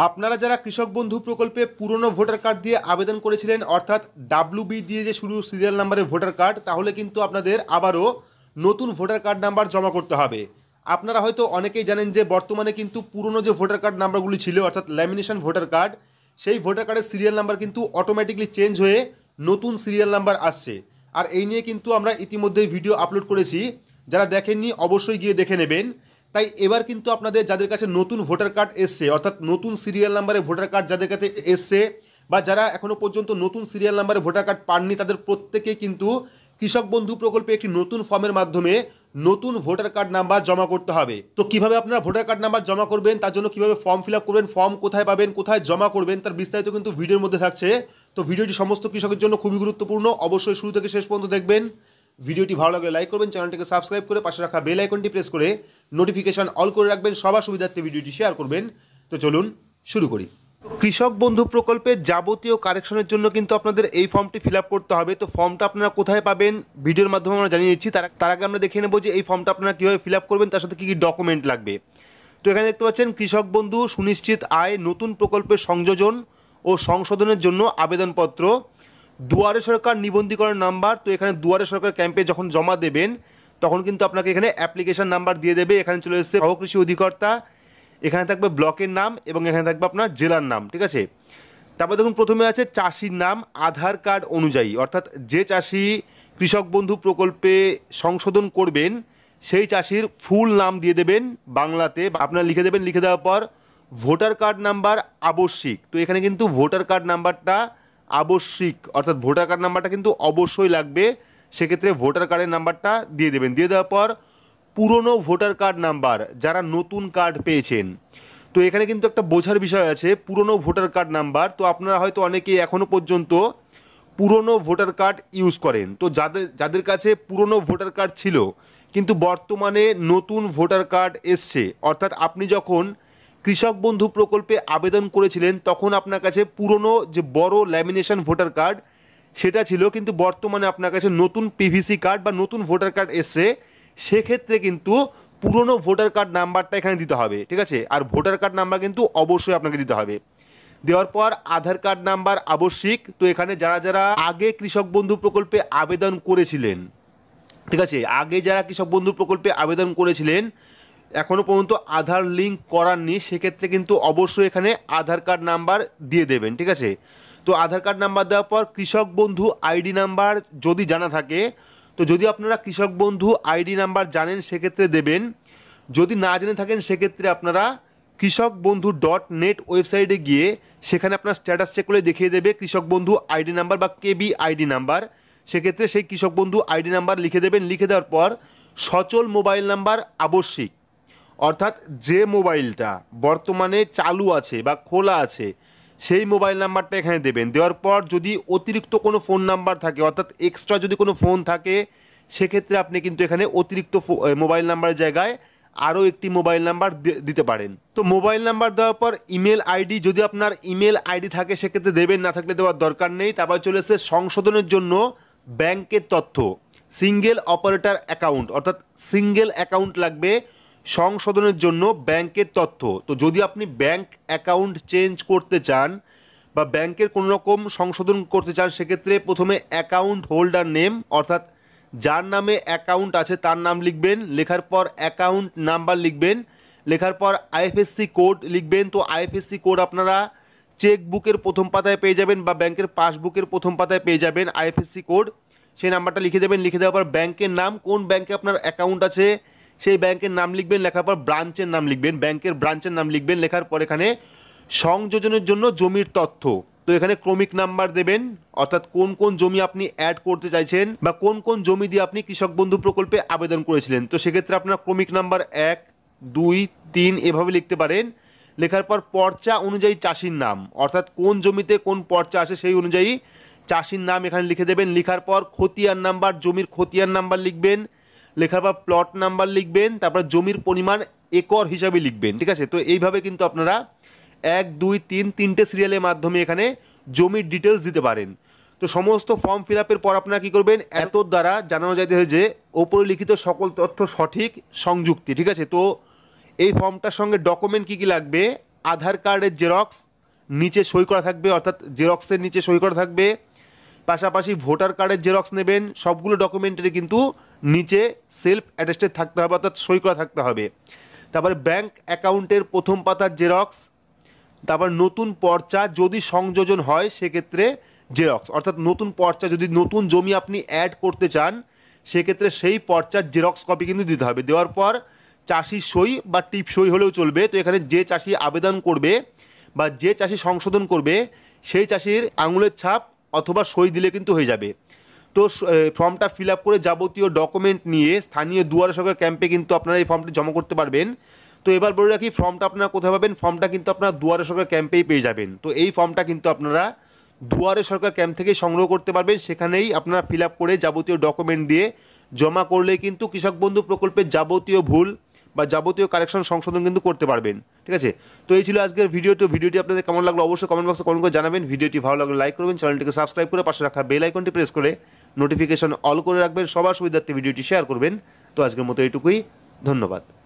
আপনারা যারা কৃষক বন্ধু প্রকল্পে পুরনো ভোটার কার্ড দিয়ে আবেদন করেছিলেন, অর্থাৎ ডাব্লুবি দিয়ে যে শুরু সিরিয়াল নাম্বারের ভোটার কার্ড, তাহলে কিন্তু আপনাদের আবারও নতুন ভোটার কার্ড নাম্বার জমা করতে হবে। আপনারা হয়তো অনেকেই জানেন যে বর্তমানে কিন্তু পুরনো যে ভোটার কার্ড নাম্বারগুলি ছিল, অর্থাৎ ল্যামিনেশন ভোটার কার্ড, সেই ভোটার কার্ডের সিরিয়াল নাম্বার কিন্তু অটোমেটিকলি চেঞ্জ হয়ে নতুন সিরিয়াল নাম্বার আসছে। আর এই নিয়ে কিন্তু আমরা ইতিমধ্যেই ভিডিও আপলোড করেছি, যারা দেখেননি অবশ্যই গিয়ে দেখে নেবেন। তাই এবার কিন্তু আপনাদের যাদের কাছে নতুন ভোটার কার্ড এসছে, অর্থাৎ নতুন সিরিয়াল নাম্বারে ভোটার কার্ড যাদের কাছে এসছে বা যারা এখনও পর্যন্ত নতুন সিরিয়াল নাম্বারে ভোটার কার্ড পাননি, তাদের প্রত্যেকেই কিন্তু কৃষক বন্ধু প্রকল্পে একটি নতুন ফর্মের মাধ্যমে নতুন ভোটার কার্ড নাম্বার জমা করতে হবে। তো কিভাবে আপনারা ভোটার কার্ড নাম্বার জমা করবেন, তার জন্য কিভাবে ফর্ম ফিল আপ করবেন, ফর্ম কোথায় পাবেন, কোথায় জমা করবেন, তার বিস্তারিত কিন্তু ভিডিওর মধ্যে থাকছে। তো ভিডিওটি সমস্ত কৃষকের জন্য খুবই গুরুত্বপূর্ণ, অবশ্যই শুরু থেকে শেষ পর্যন্ত দেখবেন। ভিডিওটি ভালো লাগলে লাইক করবেন, চ্যানেলটিকে সাবস্ক্রাইব করে পাশে রাখা বেল আইকনটি প্রেস করে নোটিফিকেশন অল করে রাখবেন, সবার সুবিধার্থে ভিডিওটি শেয়ার করবেন। তো চলুন শুরু করি। কৃষক বন্ধু প্রকল্পের যাবতীয় কারেকশনের জন্য কিন্তু আপনাদের এই ফর্মটি ফিল আপ করতে হবে। তো ফর্মটা আপনারা কোথায় পাবেন ভিডিওর মাধ্যমে আমরা জানিয়ে দিচ্ছি। তার আগে আমরা দেখে নেব যে এই ফর্মটা আপনারা কীভাবে ফিল আপ করবেন, তার সাথে কী কী ডকুমেন্ট লাগবে। তো এখানে দেখতে পাচ্ছেন কৃষক বন্ধু সুনিশ্চিত আয় নতুন প্রকল্পের সংযোজন ও সংশোধনের জন্য আবেদনপত্র, দুয়ারে সরকার নিবন্ধীকরণ নাম্বার। তো এখানে দুয়ারে সরকার ক্যাম্পে যখন জমা দেবেন তখন কিন্তু আপনাকে এখানে অ্যাপ্লিকেশন নাম্বার দিয়ে দেবে। এখানে চলে এসেছে সহকৃষি অধিকর্তা, এখানে থাকবে ব্লকের নাম এবং এখানে থাকবে আপনার জেলার নাম, ঠিক আছে। তারপর দেখুন প্রথমে আছে চাষির নাম আধার কার্ড অনুযায়ী, অর্থাৎ যে চাষি কৃষক বন্ধু প্রকল্পে সংশোধন করবেন সেই চাষির ফুল নাম দিয়ে দেবেন বাংলাতে, আপনারা লিখে দেবেন। লিখে দেওয়ার পর ভোটার কার্ড নাম্বার আবশ্যিক। তো এখানে কিন্তু ভোটার কার্ড নাম্বারটা আবশ্যিক, অর্থাৎ ভোটার কার্ড নাম্বারটা কিন্তু অবশ্যই লাগবে, সেক্ষেত্রে ভোটার কার্ডের নাম্বারটা দিয়ে দেবেন। দিয়ে দেওয়ার পর পুরনো ভোটার কার্ড নাম্বার যারা নতুন কার্ড পেয়েছেন। তো এখানে কিন্তু একটা বোঝার বিষয় আছে, পুরনো ভোটার কার্ড নাম্বার। তো আপনারা হয়তো অনেকেই এখনও পর্যন্ত পুরনো ভোটার কার্ড ইউজ করেন। তো যাদের কাছে পুরনো ভোটার কার্ড ছিল কিন্তু বর্তমানে নতুন ভোটার কার্ড এসছে, অর্থাৎ আপনি যখন কৃষক বন্ধু প্রকল্পে আবেদন করেছিলেন তখন আপনার কাছে পুরনো যে বড় ল্যামিনেশন ভোটার কার্ড সেটা ছিল, কিন্তু বর্তমানে আপনার কাছে নতুন পিভিসি কার্ড বা নতুন ভোটার কার্ড এসছে, সেক্ষেত্রে কিন্তু পুরনো ভোটার কার্ড নাম্বারটা এখানে দিতে হবে, ঠিক আছে। আর ভোটার কার্ড নাম্বার কিন্তু অবশ্যই আপনাকে দিতে হবে। দেওয়ার পর আধার কার্ড নাম্বার আবশ্যিক। তো এখানে যারা যারা আগে কৃষক বন্ধু প্রকল্পে আবেদন করেছিলেন, ঠিক আছে, আগে যারা কৃষক বন্ধু প্রকল্পে আবেদন করেছিলেন এখনও পর্যন্ত আধার লিঙ্ক করাননি, সেক্ষেত্রে কিন্তু অবশ্যই এখানে আধার কার্ড নাম্বার দিয়ে দেবেন, ঠিক আছে। তো আধার কার্ড নাম্বার দেওয়ার পর কৃষক বন্ধু আইডি নাম্বার যদি জানা থাকে, তো যদি আপনারা কৃষক বন্ধু আইডি নাম্বার জানেন সেক্ষেত্রে দেবেন। যদি না জেনে থাকেন সেক্ষেত্রে আপনারা কৃষক বন্ধু .net ওয়েবসাইটে গিয়ে সেখানে আপনার স্ট্যাটাস চেক করে দেখিয়ে দেবে কৃষক বন্ধু আইডি নাম্বার বা কেবি আইডি নাম্বার, সেক্ষেত্রে সেই কৃষক বন্ধু আইডি নাম্বার লিখে দেবেন। লিখে দেওয়ার পর সচল মোবাইল নাম্বার আবশ্যিক, অর্থাৎ যে মোবাইলটা বর্তমানে চালু আছে বা খোলা আছে সেই মোবাইল নাম্বারটা এখানে দেবেন। দেওয়ার পর যদি অতিরিক্ত কোনো ফোন নাম্বার থাকে, অর্থাৎ এক্সট্রা যদি কোনো ফোন থাকে, সেক্ষেত্রে আপনি কিন্তু এখানে অতিরিক্ত মোবাইল নাম্বারের জায়গায় আরও একটি মোবাইল নাম্বার দিতে পারেন। তো মোবাইল নাম্বার দেওয়ার পর ইমেল আইডি, যদি আপনার ইমেল আইডি থাকে সেক্ষেত্রে দেবেন, না থাকলে দেওয়ার দরকার নেই। তারপর চলে এসে সংশোধনের জন্য ব্যাংকের তথ্য, সিঙ্গেল অপারেটর অ্যাকাউন্ট, অর্থাৎ সিঙ্গেল অ্যাকাউন্ট লাগবে সংশোধনের জন্য ব্যাংকের তথ্য। তো যদি আপনি ব্যাংক অ্যাকাউন্ট চেঞ্জ করতে চান বা ব্যাংকের কোনো রকম সংশোধন করতে চান, সেক্ষেত্রে প্রথমে অ্যাকাউন্ট হোল্ডার নেম, অর্থাৎ যার নামে অ্যাকাউন্ট আছে তার নাম লিখবেন। লেখার পর অ্যাকাউন্ট নাম্বার লিখবেন। লেখার পর আইএফএসসি কোড লিখবেন। তো আইএফএসসি কোড আপনারা চেক বুকের প্রথম পাতায় পেয়ে যাবেন বা ব্যাংকের পাসবুকের প্রথম পাতায় পেয়ে যাবেন আইএফএসসি কোড, সেই নাম্বারটা লিখে দেবেন। লিখে দেওয়ার পর ব্যাংকের নাম, কোন ব্যাংকে আপনার অ্যাকাউন্ট আছে সেই ব্যাংকের নাম লিখবেন। লেখার পর ব্রাঞ্চের নাম লিখবেন, ব্যাংকের ব্রাঞ্চের নাম লিখবেন। লেখার পর এখানে সংযোজনের জন্য জমির তথ্য, তো এখানে ক্রমিক নাম্বার দেবেন, অর্থাৎ কোন কোন জমি আপনি অ্যাড করতে চাইছেন বা কোন কোন জমি দিয়ে আপনি কৃষক বন্ধু প্রকল্পে আবেদন করেছিলেন। তো সেক্ষেত্রে আপনার ক্রমিক নাম্বার 1, 2, 3 এভাবে লিখতে পারেন। লেখার পর পর্চা অনুযায়ী চাষির নাম, অর্থাৎ কোন জমিতে কোন পর্চা আসে সেই অনুযায়ী চাষির নাম এখানে লিখে দেবেন। লেখার পর খতিয়ান নাম্বার, জমির খতিয়ান নাম্বার লিখবেন। লেখার পর প্লট নাম্বার লিখবেন। তারপর জমির পরিমাণ একর হিসাবে লিখবেন, ঠিক আছে। তো এইভাবে কিন্তু আপনারা 1, 2, 3 তিনটে সিরিয়ালের মাধ্যমে এখানে জমির ডিটেলস দিতে পারেন। তো সমস্ত ফর্ম ফিল আপের পর আপনারা কী করবেন, এত দ্বারা জানানো যাইতে হয় যে ওপরে লিখিত সকল তথ্য সঠিক সংযুক্তি, ঠিক আছে। তো এই ফর্মটার সঙ্গে ডকুমেন্ট কী কী লাগবে আধার কার্ডের জেরক্স নিচে সই করা থাকবে, অর্থাৎ জেরক্সের নিচে সই করা থাকবে। পাশাপাশি ভোটার কার্ডের জেরক্স নেবেন, সবগুলো ডকুমেন্টারি কিন্তু নিচে সেলফ অ্যাটেস্টেড থাকতে হবে, অর্থাৎ সই করা থাকতে হবে। তারপরে ব্যাংক অ্যাকাউন্টের প্রথম পাতার জেরক্স, তারপর নতুন পর্চা যদি সংযোজন হয় সেক্ষেত্রে জেরক্স, অর্থাৎ নতুন পর্চা যদি নতুন জমি আপনি অ্যাড করতে চান সেক্ষেত্রে সেই পর্চার জেরক্স কপি কিন্তু দিতে হবে। দেওয়ার পর চাষির সই বা টিপ সই হলেও চলবে। তো এখানে যে চাষি আবেদন করবে বা যে চাষি সংশোধন করবে সেই চাষির আঙুলের ছাপ অথবা সই দিলে কিন্তু হয়ে যাবে। তো ফর্মটা ফিল আপ করে যাবতীয় ডকুমেন্ট নিয়ে স্থানীয় দুয়ারে সরকার ক্যাম্পে কিন্তু আপনারা এই ফর্মটি জমা করতে পারবেন। তো এবার বলে রাখি ফর্মটা আপনারা কোথায় পাবেন, ফর্মটা কিন্তু আপনারা দুয়ারে সরকার ক্যাম্পেই পেয়ে যাবেন। তো এই ফর্মটা কিন্তু আপনারা দুয়ারে সরকার ক্যাম্প থেকে সংগ্রহ করতে পারবেন, সেখানেই আপনারা ফিল আপ করে যাবতীয় ডকুমেন্ট দিয়ে জমা করলে কিন্তু কৃষক বন্ধু প্রকল্পের যাবতীয় ভুল বা যাবতীয় কারেকশন সংশোধন কিন্তু করতে পারবেন। ঠিক আছে, তো এই ছিল আজকের ভিডিওটি আপনাদের কেমন লাগলো অবশ্যই কমেন্ট বক্সে কমেন্ট করে জানাবেন। ভিডিওটি ভালো লাগলে লাইক করবেন, চ্যানেলটিকে সাবস্ক্রাইব করে পাশে রাখা বেল আইকনটি প্রেস করে নোটিফিকেশন অল করে রাখবেন, সবার সুবিধার্থে ভিডিওটি শেয়ার করবেন। তো আজকের মতো এইটুকুই, ধন্যবাদ।